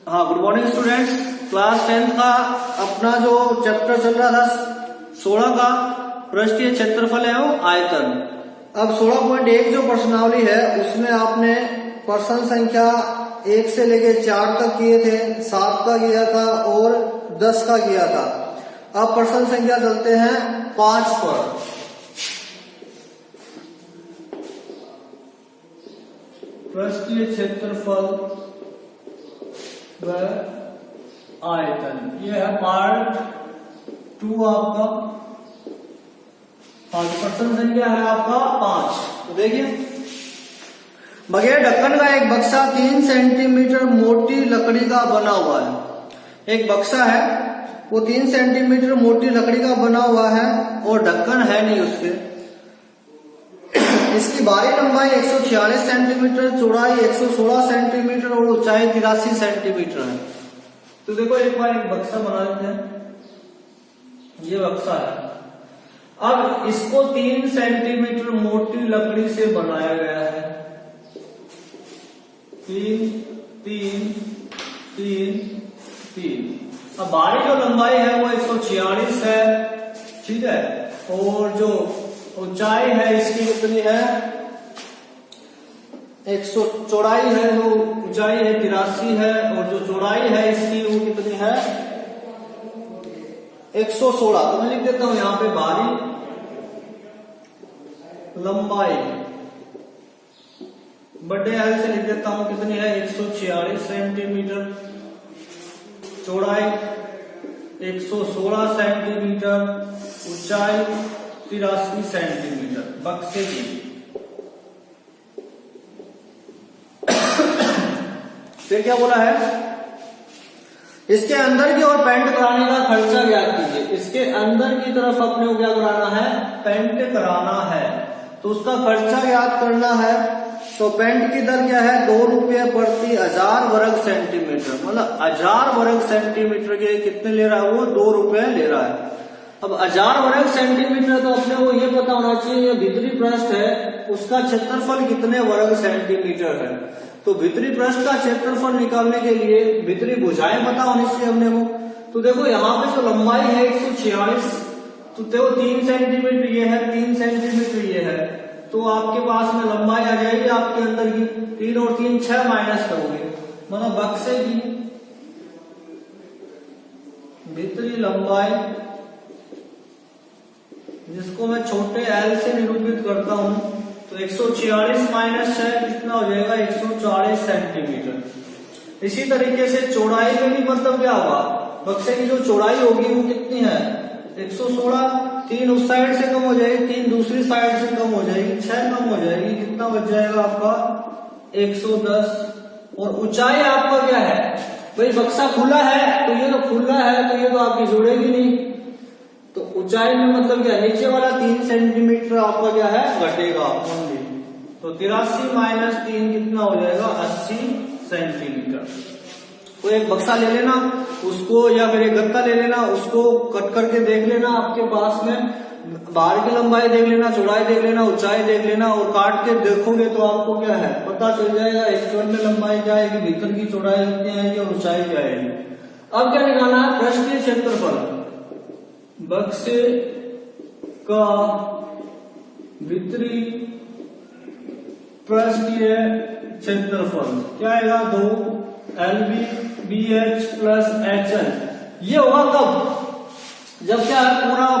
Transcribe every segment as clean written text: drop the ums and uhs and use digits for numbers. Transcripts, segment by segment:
हाँ, good morning students. Class 10 का अपना जो चैप्टर चल रहा था 16 का पृष्ठीय क्षेत्रफल एवं आयतन। अब 16.1 जो प्रश्नावली है उसमें आपने प्रश्न संख्या 1 से लेके 4 तक किए थे, 7 का किया था और 10 का किया था। अब प्रश्न संख्या चलते हैं 5 पर। पृष्ठीय क्षेत्रफल व आयतन, ये है पार्ट 2 आपका। प्रश्न संख्या है आपका 5। तो देखिए, बगैर ढक्कन का एक बक्सा 3 सेंटीमीटर मोटी लकड़ी का बना हुआ है। एक बक्सा है वो 3 सेंटीमीटर मोटी लकड़ी का बना हुआ है और ढक्कन है नहीं उसके। इसकी बाहरी लंबाई 146 सेंटीमीटर, चौड़ाई 116 सेंटीमीटर और ऊंचाई 83 सेंटीमीटर है। तो देखो एक बार एक बक्सा बना लेते हैं। ये बक्सा है। अब इसको 3 सेंटीमीटर मोटी लकड़ी से बनाया गया है। 3 3 3 3। अब बाहरी जो लंबाई है वो 146 है, ठीक है। और जो ऊंचाई है इसकी कितनी है, 100, चौड़ाई है जो ऊंचाई है 83 है और जो चौड़ाई है इसकी वो कितनी है 116। तो मैं लिख देता हूं यहां पे बाहरी लंबाई बड़े एल से लिख देता हूं कितनी है 146 सेंटीमीटर, चौड़ाई 116 सेंटीमीटर, ऊंचाई 83 सेंटीमीटर बक्से की। फिर क्या बोला है, इसके अंदर की ओर पेंट कराने का खर्चा ज्ञात कीजिए। इसके अंदर की तरफ अपने को क्या कराना है, पेंट कराना है, तो उसका खर्चा ज्ञात करना है। तो पेंट की दर क्या है, 2 रुपये प्रति 1000 वर्ग सेंटीमीटर, मतलब 1000 वर्ग सेंटीमीटर के कितने ले रहा है वो 2 रुपये ले रहा है। अब 1000 वर्ग सेंटीमीटर तो अपने को ये पता होना चाहिए ये भीतरी पृष्ठ है उसका क्षेत्रफल कितने वर्ग सेंटीमीटर है। तो भीतरी पृष्ठ का क्षेत्रफल निकालने के लिए भीतरी भुजाएं पता होनी चाहिए अपने को। तो देखो यहाँ पे जो लंबाई है 146, तो देखो 3 सेंटीमीटर ये है, 3 सेंटीमीटर ये है, तो आपके पास में लंबाई आ जाएगी आपके अंदर की 3 और 3 6 माइनस करोगे, मतलब बक्से की भीतरी लंबाई जिसको मैं छोटे एल से निरूपित करता हूं, तो 146 माइनस 6 कितना हो जाएगा 140 सेंटीमीटर। इसी तरीके से चौड़ाई में भी मतलब क्या होगा, बक्से की जो चौड़ाई होगी वो कितनी है 116, 3 उस साइड से कम हो जाएगी, 3 दूसरी साइड से कम हो जाएगी, 6 कम हो जाएगी, कितना बच जाएगा आपका 110। और ऊंचाई आपका क्या है, भाई बक्सा खुला है तो ये तो खुला है तो ये तो आपकी जुड़ेगी नहीं, तो ऊंचाई में मतलब क्या, नीचे वाला 3 सेंटीमीटर आपका क्या है घटेगा ओनली। तो 83 माइनस 3 कितना हो जाएगा 80 सेंटीमीटर। तो एक बक्सा ले लेना उसको, या फिर एक गत्ता ले लेना उसको कट करके देख लेना आपके पास में, बाहर की लंबाई देख लेना, चौड़ाई देख लेना, ऊंचाई देख लेना और काट के देखोगे तो आपको क्या है पता चल जाएगा एक्चुअल में लंबाई क्या आएगी, भीतर की चौड़ाई कितनी आएगी और ऊंचाई क्या आएगी। अब क्या निकालना है, पृष्ठीय क्षेत्रफल बक्से का भीतरी पृष्ठीय क्षेत्रफल क्या आएगा 2 LB BH प्लस HL। ये होगा कब, जब क्या है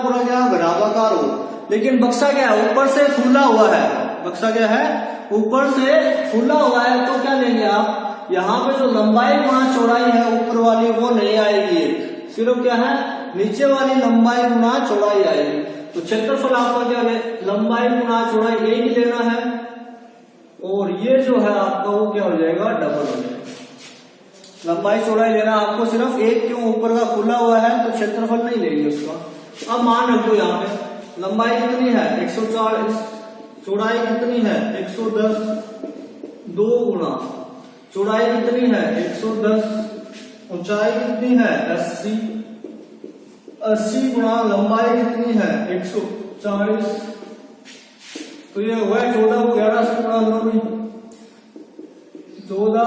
पूरा क्या घनाभाकार हो, लेकिन बक्सा क्या है ऊपर से फूला हुआ है, बक्सा क्या है ऊपर से फूला हुआ है। तो क्या लेंगे आप, यहाँ पे जो लंबाई गुणा चौड़ाई है ऊपर वाली वो नहीं आएगी, सिर्फ क्या है नीचे वाली लंबाई गुणा चौड़ाई आएगी। तो क्षेत्रफल आपका क्या है लंबाई गुणा चौड़ाई एक ही लेना है और ये जो है आपका वो क्या हो जाएगा डबल हो जाएगा। लंबाई चौड़ाई लेना आपको सिर्फ एक, क्यों ऊपर का खुला हुआ है तो क्षेत्रफल नहीं लेंगे उसका। अब मान रखो यहाँ पे लंबाई कितनी है 140, चौड़ाई कितनी है 110, 2 गुणा चौड़ाई कितनी है 110, ऊंचाई कितनी है 80, 80 गुणा लंबाई कितनी है 140, तो ये हुआ 14 को 11 से गुणा लो, 14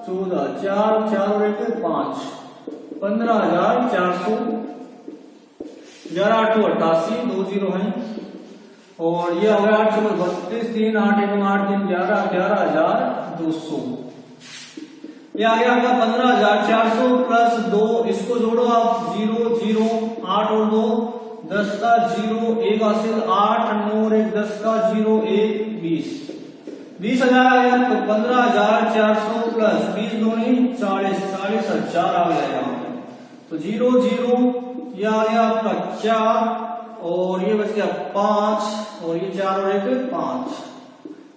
14, 4 4 और 1 5, 15,400, 11 8 88, 2 0 है, और ये हो गया 8 4 32, 3 8 1 8 3 11, 11,200। ये आ गया आपका 15,400 प्लस 2, इसको जोड़ो आप 0 0, 8 और 2 10 का 0, 1 हासिल 8 9 और 1 10 का 0, 1 20, 20,000 आ गया। तो 15,400 प्लस 20 दूनी 40, 40,000 आ गया यहाँ पे। तो 0 0, ये आ गया आपका 4 और ये बच गया 5 और ये 4 और 1 5,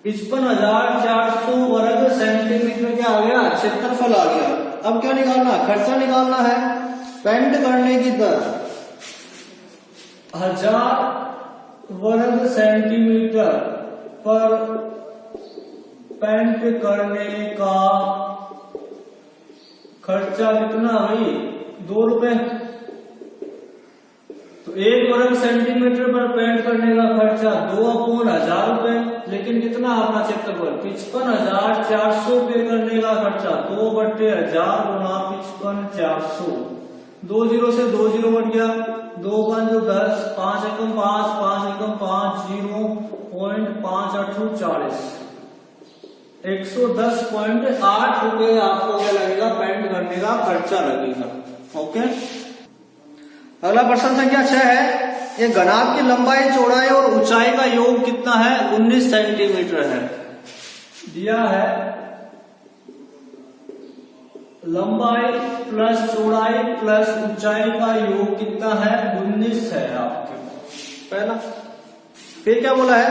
55,400 वर्ग सेंटीमीटर क्या आ गया, क्षेत्रफल आ गया। अब क्या निकालना, खर्चा निकालना है। पेंट करने की दर 1000 वर्ग सेंटीमीटर पर पेंट करने का खर्चा कितना भाई, 2 रुपए। तो 1 वर्ग सेंटीमीटर पर पेंट करने का खर्चा 2/1000 रुपए, लेकिन कितना अपना क्षेत्रफल 55,400 पे करने का खर्चा 2/1000 गुना 55,400, 2 0 से 2 0 बढ़ गया, 2 5 10, 5 एकम 5, 5 एकम 5, 0.58 40, 110.8 रुपए आपको क्या लगेगा, पेंट करने का खर्चा लगेगा। ओके, अगला प्रश्न संख्या 6 है। ये घनाभ की लंबाई चौड़ाई और ऊंचाई का योग कितना है, 19 सेंटीमीटर है। दिया है लंबाई प्लस चौड़ाई प्लस ऊंचाई का योग कितना है, 19 है आपके पहला। फिर क्या बोला है,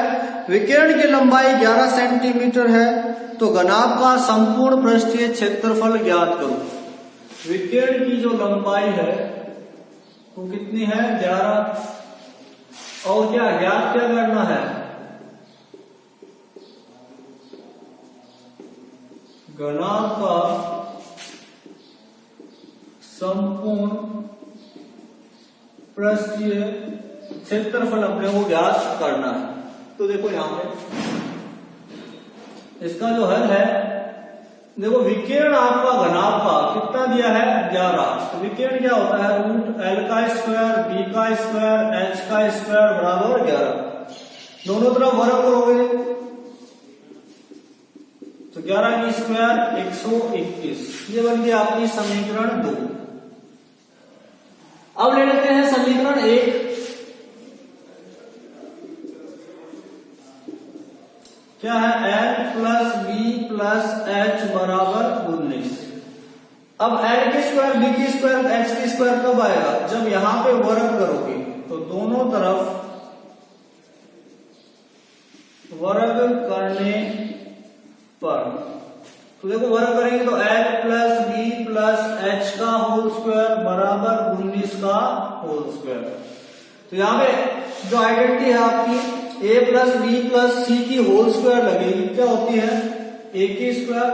विकिरण की लंबाई 11 सेंटीमीटर है, तो घनाभ का संपूर्ण पृष्ठीय क्षेत्रफल ज्ञात करो। विकिरण की जो लंबाई है वो कितनी है, 11, और क्या ज्ञात क्या करना है, घनाभ का संपूर्ण पृष्ठीय क्षेत्रफल अपने को ज्ञात करना है। तो देखो यहां पे इसका जो हल है, देखो विकिरण आपका घनाभ का कितना दिया है, 11। तो विकिरण क्या होता है, √L का स्क्वायर, B का स्क्वायर, H का स्क्वायर बराबर 11। दोनों तरफ वर्ग करोगे तो 11 की स्क्वायर 121, ये बन गया आपकी समीकरण 2। अब ले लेते हैं समीकरण 1। क्या है, L plus B plus H बराबर 19। अब L की स्क्वायर, B की स्क्वायर, H की स्क्वायर कब आएगा, जब यहां पे वर्ग करोगे। तो दोनों तरफ वर्ग करने पर, तो देखो वर्ग करेंगे तो L plus B plus H का होल स्क्वायर बराबर 19 का होल स्क्वायर। तो यहां पे जो आइडेंटिटी है आपकी A plus B plus C की होल स्क्वायर लगेगी, क्या होती है, A की स्क्वायर,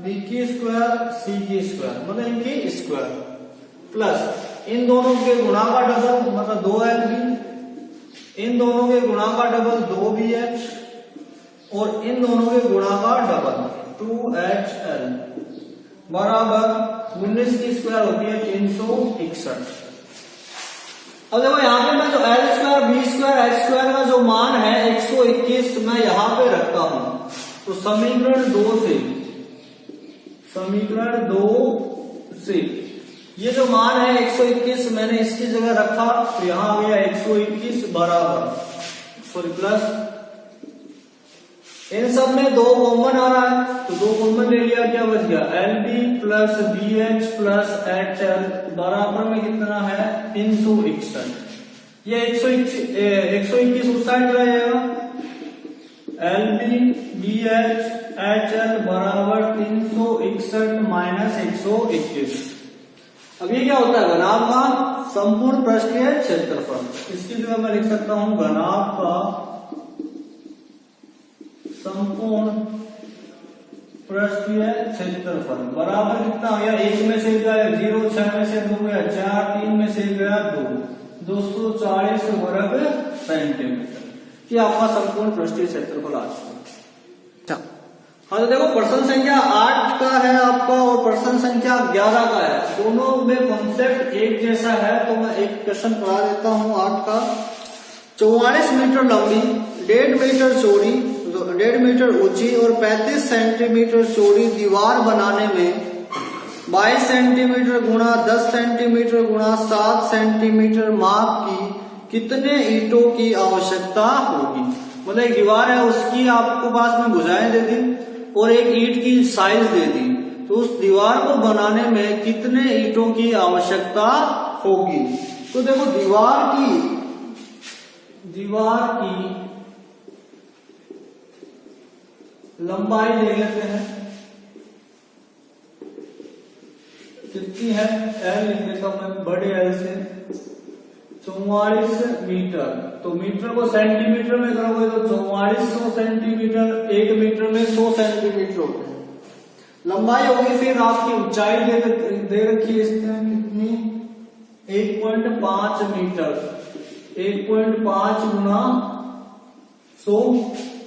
B की स्क्वायर, C की स्क्वायर, मतलब इनकी स्क्वायर, प्लस इन दोनों के गुणा का डबल मतलब 2LB, इन दोनों के गुणा का डबल 2BH, और इन दोनों के गुणा का डबल 2HL बराबर 19 की स्क्वायर होती है 361। अब देखो यहाँ पे मैं जो L square, B square, H square का जो मान है 121 मैं यहां पे रखता हूं। तो समीकरण 2 से ये जो मान है 121 मैंने इसकी जगह रखा, तो यहां आ गया 121 बराबर, सॉरी प्लस, इन सब में 2 कॉमन आ रहा है, तो 2 कॉमन ले लिया, क्या बच गया, LB plus BH plus HL बराबर में कितना है, 361। ये 121 उस साइड रह जाएगा, LB BH HL बराबर 361 माइनस 121। अब ये क्या होता है, घनाभ का संपूर्ण पृष्ठीय क्षेत्रफल। इसकी जगह मैं लिख सकता हूं घनाभ का संपूर्ण पृष्ठीय क्षेत्रफल बराबर कितना हो गया, 1 में से गया 0, 6 में से 2 गया 4, 3 में से गया 2, 240 वर्ग सेंटीमीटर। ये आपका संपूर्ण पृष्ठीय क्षेत्रफल आ चुका। हाँ तो देखो प्रश्न संख्या 8 का है आपका और प्रश्न संख्या 11 का है, दोनों में कॉन्सेप्ट एक जैसा है। तो मैं एक क्वेश्चन पढ़ा देता हूँ 8 का। 44 मीटर लंबी, 1.5 मीटर चौड़ी, 1.5 मीटर ऊंची और 35 सेंटीमीटर चौड़ी दीवार बनाने में 22 सेंटीमीटर गुणा 10 सेंटीमीटर गुणा 7 सेंटीमीटर माप की कितने ईंटों की आवश्यकता होगी। मतलब एक दीवार है, उसकी आपको पास में भुजाएं दे दी और एक ईंट की साइज दे दी, तो उस दीवार को बनाने में कितने ईंटों की आवश्यकता होगी। तो देखो दीवार की लंबाई ले लेते हैं, कितनी है, एल लिख देता हूं मैं बड़े एल से, 44 मीटर। तो मीटर को सेंटीमीटर में करोगे तो 4400 सेंटीमीटर, 1 मीटर में 100 सेंटीमीटर होते हैं। लंबाई होगी, फिर आपकी ऊंचाई दे रखी है इसमें कितनी, 1.5 मीटर, 1.5 गुना 100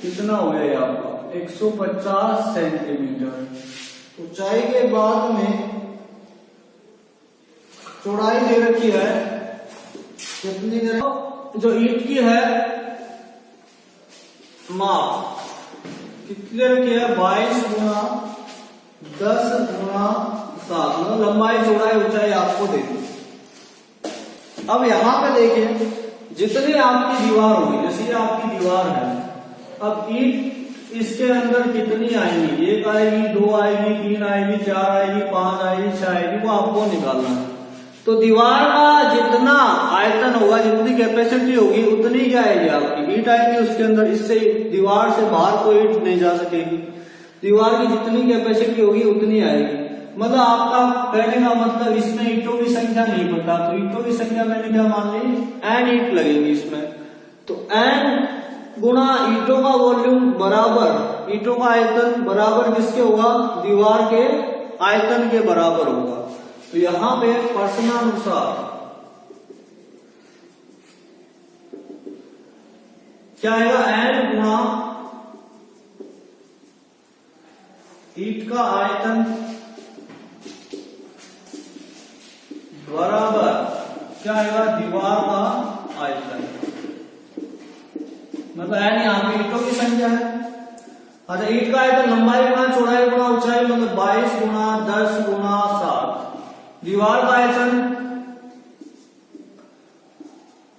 कितना हो गया आपका 150 सेंटीमीटर। ऊंचाई के बाद में चौड़ाई दे रखी है कितनी, जो ईंट की है माप कितनी दे रखी है, 22 गुना 10 गुना 7, मतलब लंबाई चौड़ाई ऊंचाई आपको दे दी। अब यहां पे देखिए जितनी आपकी दीवार होगी, जैसे आपकी दीवार है, अब ईंट इसके अंदर कितनी आएगी, 1 आएगी, 2 आएगी, 3 आएगी, 4 आएगी, 5 आएगी, 6 आएगी, वो आपको निकालना है। तो दीवार का जितना आयतन होगा, जितनी कैपेसिटी होगी, उतनी क्या आएगी आपकी ईंट आएगी उसके अंदर। इससे दीवार से बाहर कोई ईंट नहीं जा सकेगी। दीवार की जितनी कैपेसिटी होगी उतनी आएगी। मतलब आपका कहने का मतलब इसमें ईंटों की संख्या नहीं पता, तो ईंटों की संख्या मैंने क्या मान ली, n ईंट लगेगी इसमें। तो n गुणा ईंटों का वॉल्यूम बराबर ईंटों का आयतन बराबर किसके होगा, दीवार के आयतन के बराबर होगा। तो यहां पे प्रश्नानुसार क्या आएगा, n गुणा ईंट का आयतन बराबर क्या आएगा, दीवार का आयतन। मतलब n यहाँ पे ईंटों की संख्या है। अच्छा ईंट का आयतन लंबाई गुणा चौड़ाई गुणा ऊंचाई, मतलब 22 गुणा 10 गुणा 7। दीवार का आयतन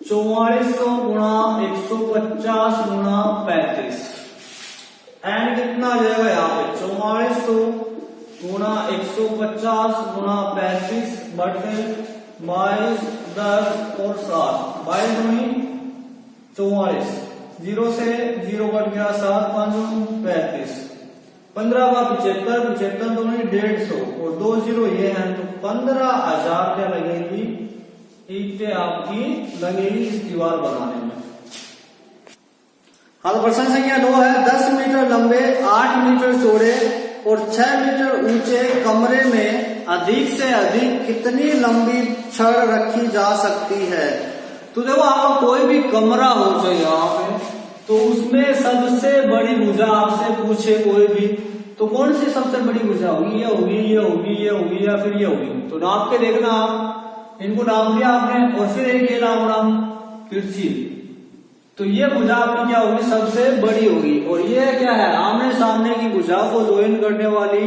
4400 गुणा 150 गुणा 35। एन कितना आ जाएगा यहाँ पे, 4400 गुणा 150 गुणा 35 बटे 22 10 और 7, 22 दूनी 44, 0 से 0 कट गया, 7 5 35, 15 का 75, 75 दूनी 150 और 2 0 ये है, तो 15,000 क्या लगेगी ईंटें आपकी लगेगी इस दीवार बनाने में। हाँ तो प्रश्न संख्या 2 है, 10 मीटर लंबे, 8 मीटर चौड़े और 6 मीटर ऊंचे कमरे में अधिक से अधिक कितनी लंबी छड़ रखी जा सकती है। तो देखो आपको कोई भी कमरा हो चाहिए यहाँ पे, तो उसमें सबसे बड़ी भुजा आपसे पूछे कोई भी, तो कौन सी सबसे बड़ी भुजा होगी, ये होगी, ये होगी, ये होगी या फिर ये होगी। तो नाप के देखना आप, इनको नाप लिया आपने और फिर एक ये नाम तिरछी, तो ये भुजा आपकी क्या होगी, सबसे बड़ी होगी। और ये क्या है, आमने सामने की भुजा को ज्वाइन करने वाली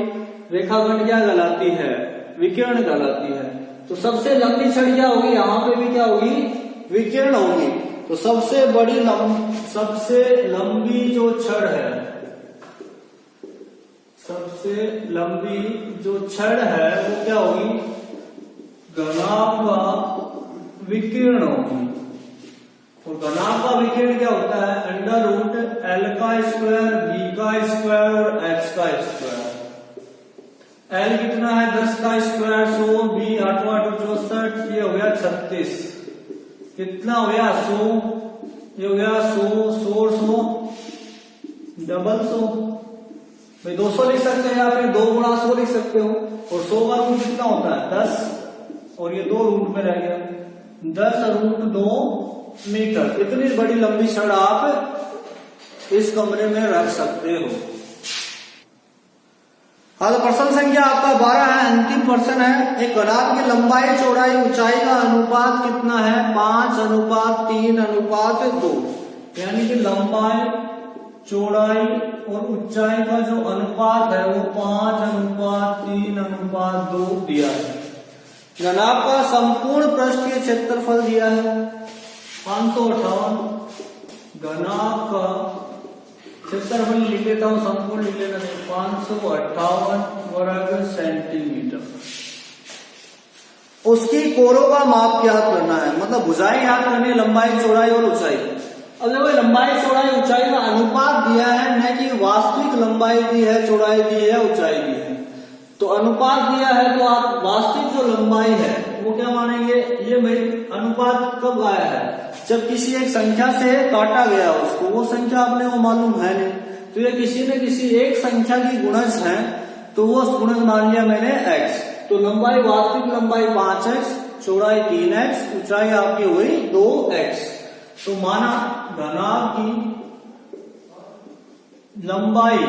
रेखाखंड क्या कहलाती है, विकिरण कहलाती है। तो सबसे लंबी छड़ क्या होगी, यहाँ पे भी क्या होगी, विकिरण होगी। तो सबसे लंबी जो छड़ है, सबसे लंबी जो छड़ है वो क्या होगी, घनाभ का विकिरण होगी। और घनाभ का विकिरण क्या होता है, √L का स्क्वायर, B का स्क्वायर और H का स्क्वायर। L कितना है, 10 का स्क्वायर 100, B 8 8 64, ये हो गया 36, कितना हो गया 100, ये हो गया 100 100 100 डबल 100, भाई 200 लिख सकते हैं या फिर 2 गुणा 100 लिख सकते हो। और 100 का रूट कितना होता है 10, और ये 2 रूट में रह गया, 10√2 मीटर। इतनी बड़ी लंबी छड़ आप इस कमरे में रख सकते हो। हाँ, तो प्रश्न संख्या आपका 12 है, अंतिम प्रश्न है। एक घनाभ की लंबाई चौड़ाई ऊंचाई का अनुपात कितना है? 5:3:2। यानी कि लंबाई चौड़ाई और ऊंचाई का जो अनुपात है वो 5:3:2 दिया है। घनाभ का संपूर्ण पृष्ठीय क्षेत्रफल दिया है 558। घनाभ का क्षेत्रफल लिख लेता हूं, संपूर्ण लिख लेता हूं, 558 वर्ग सेंटीमीटर। उसकी कोरों का माप ज्ञात करना है, मतलब भुजाएं ज्ञात करनी है, लंबाई चौड़ाई और ऊंचाई। अब देखो लंबाई चौड़ाई ऊंचाई का अनुपात दिया है, न कि वास्तविक लंबाई दी है, चौड़ाई दी है, ऊंचाई दी है। तो अनुपात दिया है तो आप वास्तविक जो लंबाई है वो क्या मानेंगे? ये भाई अनुपात कब आया है? जब किसी एक संख्या से काटा गया उसको, वो संख्या अपने को मालूम है नहीं, तो ये किसी न किसी एक संख्या की गुणज है, तो वो गुणज मान लिया मैंने x। तो लंबाई, वास्तविक लंबाई 5x, चौड़ाई 3x, ऊंचाई आपकी हुई 2x। तो माना घनाभ की लंबाई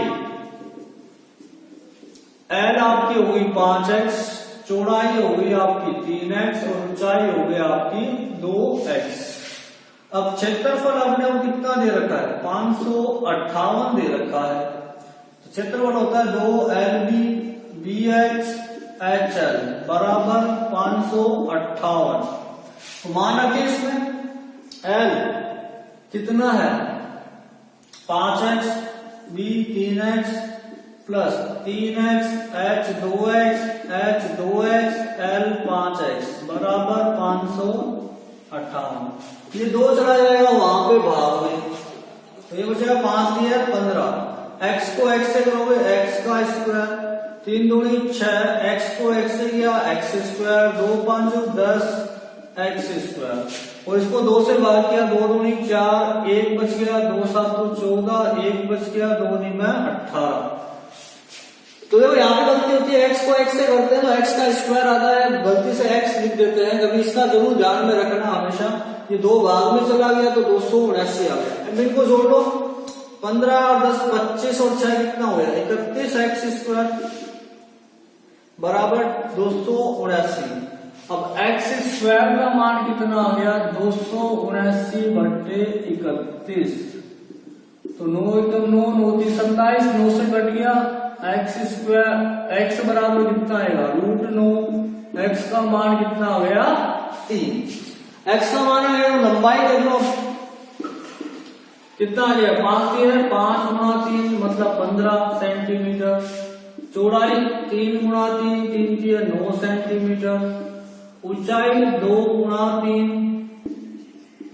L आपकी हो गई 5x, चौड़ाई हो गई आपकी 3x और ऊंचाई हो गई आपकी 2x। अब क्षेत्रफल आपने वो कितना दे रखा है? 558 दे रखा है। तो क्षेत्रफल होता है 2LB BH HL बराबर 558। तो मान रखिए इसमें L कितना है? 5x B 3x plus 3x H 2x H 2x L 5x बराबर 558। ये 2 चला जाएगा वहां पे भाग में, तो ये बचेगा 5 दिया 15। x को x से करोगे x का स्क्वायर, 3 दूनी 6, x को x से किया x स्क्वायर, 2 5 10 x स्क्वायर, और इसको 2 से भाग किया, 2 दूनी 4, 1 बच गया, 2 7 14, 1 बच गया, 2 नी में 18। तो देखो यहाँ पे गलती होती है, x को x से करते हैं तो x का स्क्वायर आता है, गलती से x लिख देते हैं, कभी इसका जरूर ध्यान में रखना हमेशा। ये 2 भाग में चला गया तो 279 आ गया। अब इनको जोड़ लो, 15 और 10 25 और 6 कितना हो गया? 31x स्क्वायर बराबर 279। अब x स्क्वायर का मान कितना आ गया? 279/31। तो 9 एकदम 9 9 27, 9 से कट गया x स्क्वायर, x बराबर कितना आएगा? √9। x का मान कितना आ गया? 3। x का मान आ गया, लंबाई देख लो कितना आ गया? 5 है, 5 × 3 मतलब 15 सेंटीमीटर। चौड़ाई 3 × 3, 3 की 9 सेंटीमीटर। ऊंचाई 2 × 3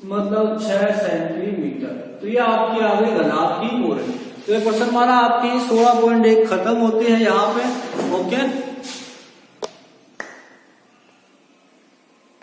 मतलब 6 सेंटीमीटर। तो ये आपकी आ गई घनाभ की कोण। तो ये क्वेश्चन हमारा आपकी 16.1 खत्म होती है यहाँ पे। ओके।